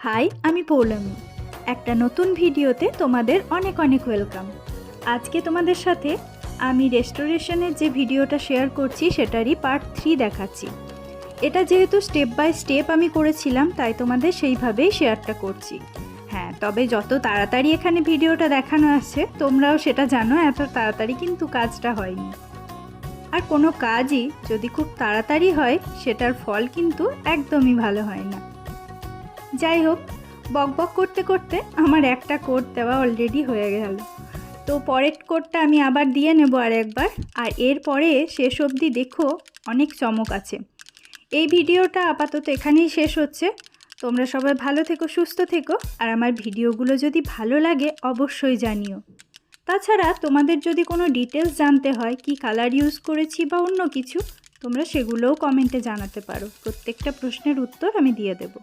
High, আমি পৌলমী। একটা নতুন ভিডিওতে তোমাদের অনেক অনেক ওয়েলকাম। আজকে তোমাদের সাথে আমি রেস্টোরেশনের যে ভিডিওটা শেয়ার করছি সেটারই পার্ট 3 দেখাচ্ছি। এটা যেহেতু স্টেপ বাই স্টেপ আমি করেছিলাম, তাই তোমাদের সেইভাবেই শেয়ারটা করছি। হ্যাঁ, তবে যত তাড়াতাড়ি এখানে ভিডিওটা দেখানো আছে তোমরাও সেটা জানো, এত তাড়াতাড়ি কিন্তু কাজটা হয়নি। আর কোনো কাজই যদি খুব তাড়াতাড়ি হয় সেটার ফল কিন্তু একদমই ভালো হয় না। যাই হোক, বকবক করতে করতে আমার একটা কোড দেওয়া অলরেডি হয়ে গেল। তো পরের কোডটা আমি আবার দিয়ে নেব আরেকবার। আর এরপরে শেষ অবধি দেখো, অনেক চমক আছে। এই ভিডিওটা আপাতত এখানেই শেষ হচ্ছে। তোমরা সবাই ভালো থেকো, সুস্থ থেকো। আর আমার ভিডিওগুলো যদি ভালো লাগে অবশ্যই জানিও। তাছাড়া তোমাদের যদি কোনো ডিটেলস জানতে হয়, কি কালার ইউজ করেছি বা অন্য কিছু, তোমরা সেগুলোও কমেন্টে জানাতে পারো। প্রত্যেকটা প্রশ্নের উত্তর আমি দিয়ে দেবো।